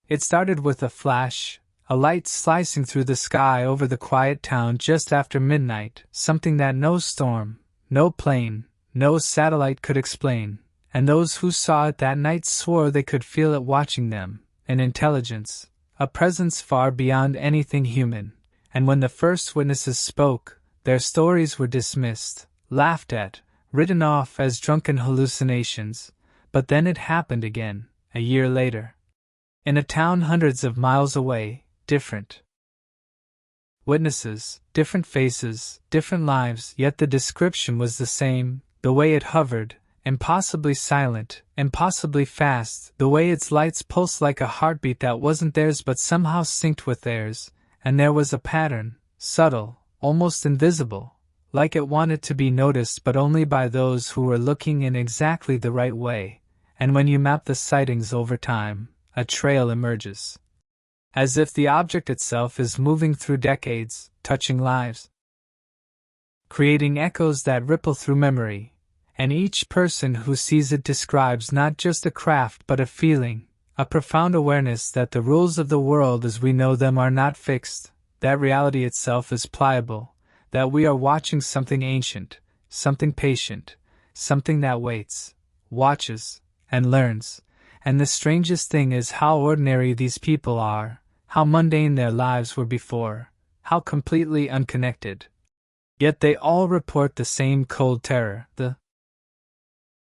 It started with a flash, a light slicing through the sky over the quiet town just after midnight, something that no storm, no plane, no satellite could explain, and those who saw it that night swore they could feel it watching them, an intelligence, a presence far beyond anything human, and when the first witnesses spoke, their stories were dismissed, laughed at, written off as drunken hallucinations, but then it happened again, a year later. In a town hundreds of miles away, different witnesses, different faces, different lives, yet the description was the same, the way it hovered, impossibly silent, impossibly fast, the way its lights pulsed like a heartbeat that wasn't theirs but somehow synced with theirs, and there was a pattern, subtle, almost invisible, like it wanted to be noticed but only by those who were looking in exactly the right way, and when you map the sightings over time, a trail emerges. As if the object itself is moving through decades, touching lives, creating echoes that ripple through memory, and each person who sees it describes not just a craft but a feeling, a profound awareness that the rules of the world as we know them are not fixed, that reality itself is pliable, that we are watching something ancient, something patient, something that waits, watches, and learns. And the strangest thing is how ordinary these people are, how mundane their lives were before, how completely unconnected. Yet they all report the same cold terror, the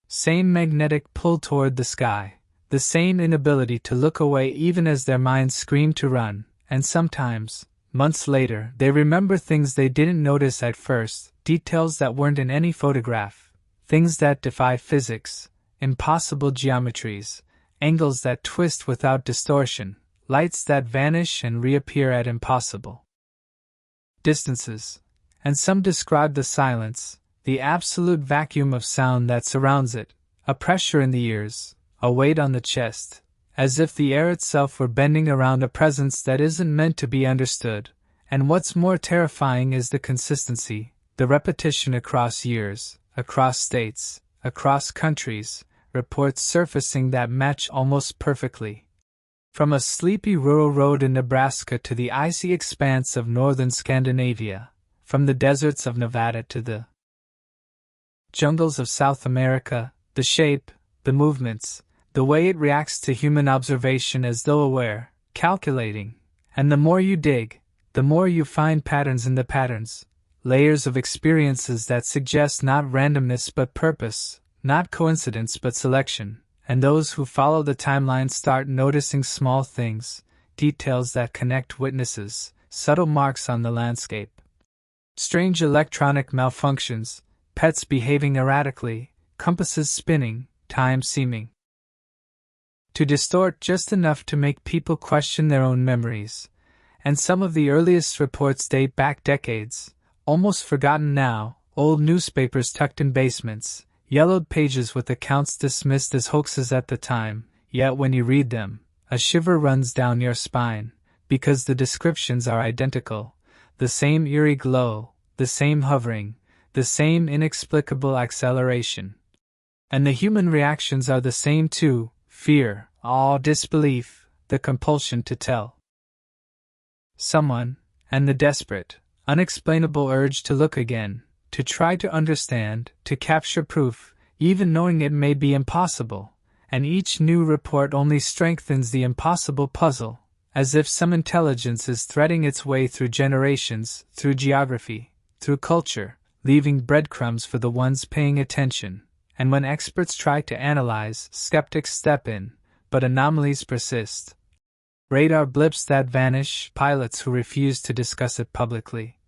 same magnetic pull toward the sky, the same inability to look away even as their minds scream to run, and sometimes, months later, they remember things they didn't notice at first, details that weren't in any photograph, things that defy physics, impossible geometries, angles that twist without distortion, lights that vanish and reappear at impossible distances. And some describe the silence, the absolute vacuum of sound that surrounds it, a pressure in the ears, a weight on the chest, as if the air itself were bending around a presence that isn't meant to be understood. And what's more terrifying is the consistency, the repetition across years, across states, across countries, reports surfacing that match almost perfectly. From a sleepy rural road in Nebraska to the icy expanse of northern Scandinavia, from the deserts of Nevada to the jungles of South America, the shape, the movements, the way it reacts to human observation as though aware, calculating, and the more you dig, the more you find patterns in the patterns, layers of experiences that suggest not randomness but purpose, not coincidence but selection, and those who follow the timeline start noticing small things, details that connect witnesses, subtle marks on the landscape. Strange electronic malfunctions, pets behaving erratically, compasses spinning, time seeming to distort just enough to make people question their own memories. And some of the earliest reports date back decades, almost forgotten now, old newspapers tucked in basements, yellowed pages with accounts dismissed as hoaxes at the time, yet when you read them, a shiver runs down your spine, because the descriptions are identical, the same eerie glow, the same hovering, the same inexplicable acceleration. And the human reactions are the same too, fear, awe, disbelief, the compulsion to tell someone, and the desperate, unexplainable urge to look again, to try to understand, to capture proof, even knowing it may be impossible, and each new report only strengthens the impossible puzzle, as if some intelligence is threading its way through generations, through geography, through culture, leaving breadcrumbs for the ones paying attention. And when experts try to analyze, skeptics step in, but anomalies persist. Radar blips that vanish, pilots who refuse to discuss it publicly.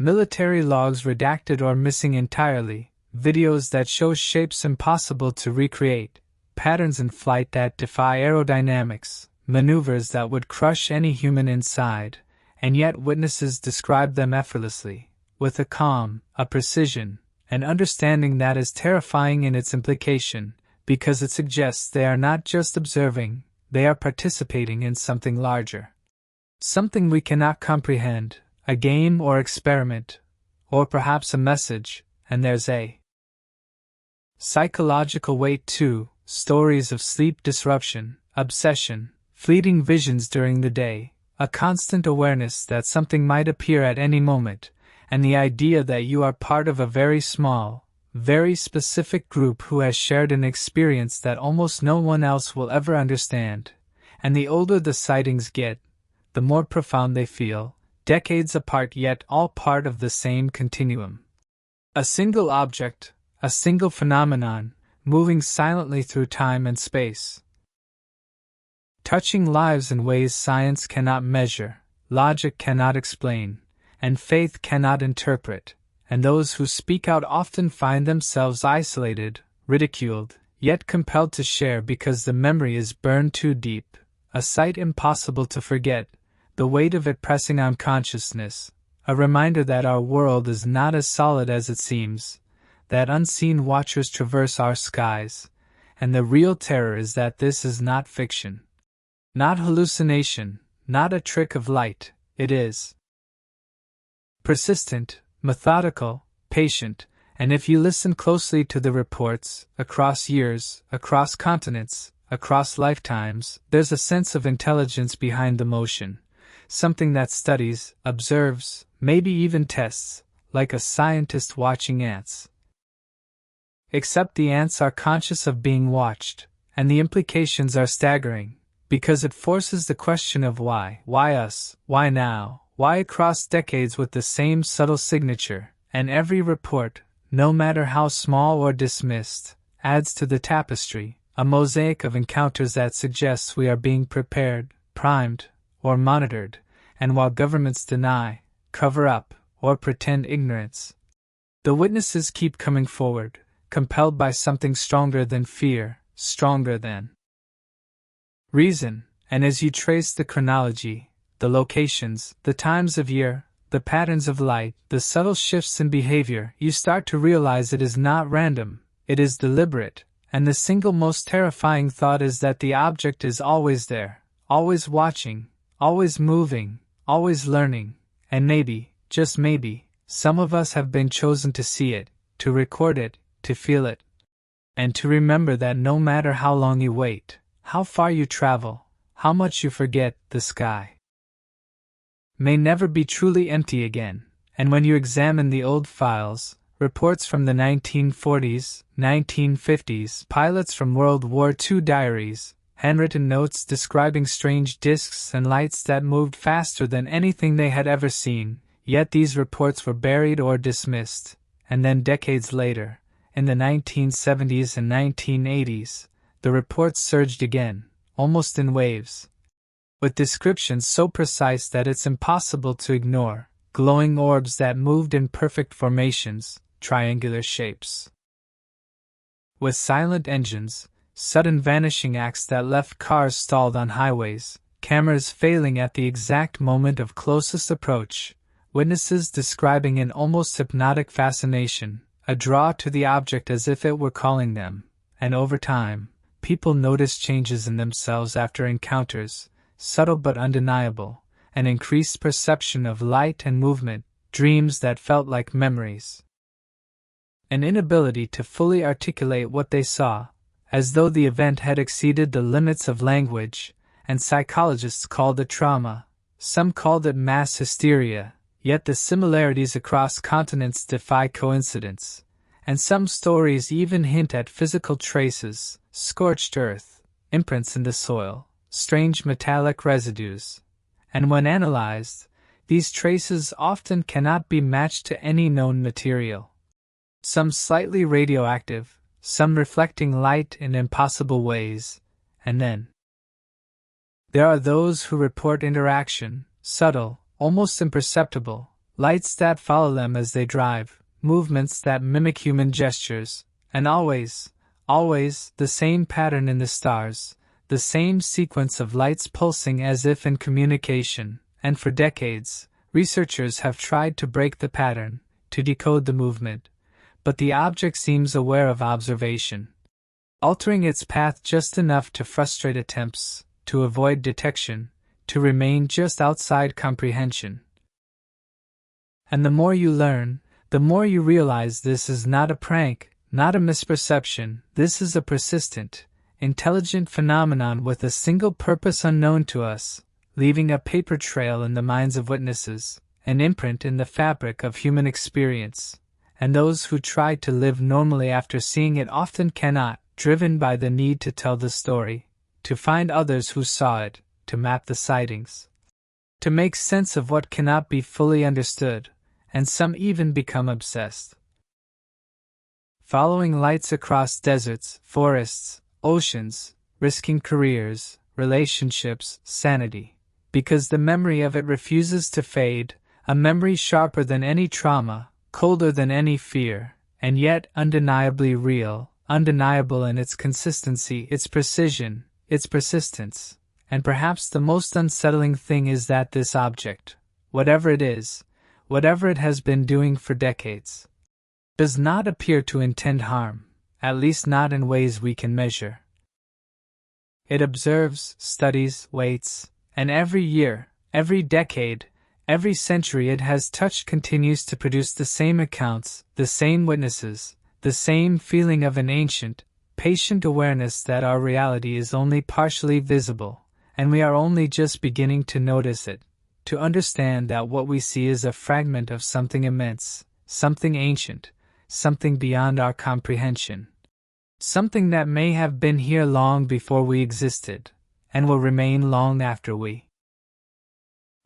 Military logs redacted or missing entirely, videos that show shapes impossible to recreate, patterns in flight that defy aerodynamics, maneuvers that would crush any human inside, and yet witnesses describe them effortlessly, with a calm, a precision, an understanding that is terrifying in its implication, because it suggests they are not just observing, they are participating in something larger. Something we cannot comprehend, a game or experiment, or perhaps a message, and there's a psychological weight too, stories of sleep disruption, obsession, fleeting visions during the day, a constant awareness that something might appear at any moment, and the idea that you are part of a very small, very specific group who has shared an experience that almost no one else will ever understand. And the older the sightings get, the more profound they feel, decades apart yet all part of the same continuum. A single object, a single phenomenon, moving silently through time and space. Touching lives in ways science cannot measure, logic cannot explain, and faith cannot interpret, and those who speak out often find themselves isolated, ridiculed, yet compelled to share because the memory is burned too deep, a sight impossible to forget, the weight of it pressing on consciousness, a reminder that our world is not as solid as it seems, that unseen watchers traverse our skies, and the real terror is that this is not fiction. Not hallucination, not a trick of light, it is persistent, methodical, patient, and if you listen closely to the reports, across years, across continents, across lifetimes, there's a sense of intelligence behind the motion, something that studies, observes, maybe even tests, like a scientist watching ants. Except the ants are conscious of being watched, and the implications are staggering, because it forces the question of why us, why now, why across decades with the same subtle signature, and every report, no matter how small or dismissed, adds to the tapestry, a mosaic of encounters that suggests we are being prepared, primed, or monitored, and while governments deny, cover up, or pretend ignorance, the witnesses keep coming forward, compelled by something stronger than fear, stronger than reason, and as you trace the chronology, the locations, the times of year, the patterns of light, the subtle shifts in behavior, you start to realize it is not random, it is deliberate, and the single most terrifying thought is that the object is always there, always watching, always moving, always learning, and maybe, just maybe, some of us have been chosen to see it, to record it, to feel it, and to remember that no matter how long you wait, how far you travel, how much you forget, the sky may never be truly empty again, and when you examine the old files, reports from the 1940s, 1950s, pilots from World War II diaries, handwritten notes describing strange disks and lights that moved faster than anything they had ever seen, yet these reports were buried or dismissed, and then decades later, in the 1970s and 1980s, the reports surged again, almost in waves, with descriptions so precise that it's impossible to ignore, glowing orbs that moved in perfect formations, triangular shapes, with silent engines, sudden vanishing acts that left cars stalled on highways, cameras failing at the exact moment of closest approach, witnesses describing an almost hypnotic fascination, a draw to the object as if it were calling them, and over time, people noticed changes in themselves after encounters, subtle but undeniable, an increased perception of light and movement, dreams that felt like memories, an inability to fully articulate what they saw, as though the event had exceeded the limits of language, and psychologists called it trauma, some called it mass hysteria, yet the similarities across continents defy coincidence, and some stories even hint at physical traces, scorched earth, imprints in the soil, strange metallic residues, and when analyzed, these traces often cannot be matched to any known material. Some slightly radioactive, some reflecting light in impossible ways, and then there are those who report interaction, subtle, almost imperceptible, lights that follow them as they drive, movements that mimic human gestures, and always, the same pattern in the stars, the same sequence of lights pulsing as if in communication, and for decades, researchers have tried to break the pattern, to decode the movement, but the object seems aware of observation, altering its path just enough to frustrate attempts, to avoid detection, to remain just outside comprehension. And the more you learn, the more you realize this is not a prank, not a misperception, this is a persistent, intelligent phenomenon with a single purpose unknown to us, leaving a paper trail in the minds of witnesses, an imprint in the fabric of human experience, and those who try to live normally after seeing it often cannot, driven by the need to tell the story, to find others who saw it, to map the sightings, to make sense of what cannot be fully understood, and some even become obsessed. Following lights across deserts, forests, oceans, risking careers, relationships, sanity, because the memory of it refuses to fade, a memory sharper than any trauma, colder than any fear, and yet undeniably real, undeniable in its consistency, its precision, its persistence. And perhaps the most unsettling thing is that this object, whatever it is, whatever it has been doing for decades, does not appear to intend harm, at least not in ways we can measure. It observes, studies, waits, and every year, every decade, every century it has touched continues to produce the same accounts, the same witnesses, the same feeling of an ancient, patient awareness that our reality is only partially visible, and we are only just beginning to notice it, to understand that what we see is a fragment of something immense, something ancient, something beyond our comprehension. Something that may have been here long before we existed, and will remain long after we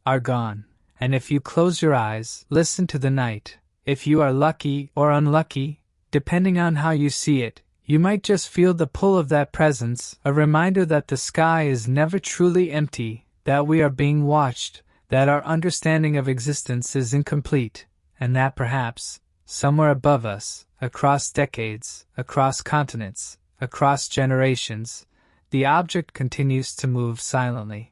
are gone. And if you close your eyes, listen to the night, if you are lucky or unlucky, depending on how you see it, you might just feel the pull of that presence, a reminder that the sky is never truly empty, that we are being watched, that our understanding of existence is incomplete, and that perhaps, somewhere above us, across decades, across continents, across generations, the object continues to move silently,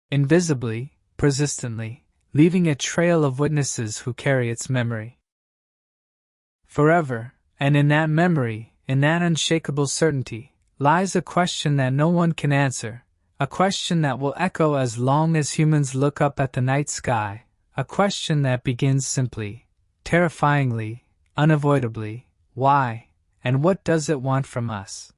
invisibly, persistently, leaving a trail of witnesses who carry its memory forever. And in that memory, in that unshakable certainty, lies a question that no one can answer, a question that will echo as long as humans look up at the night sky, a question that begins simply, terrifyingly, unavoidably, why, and what does it want from us?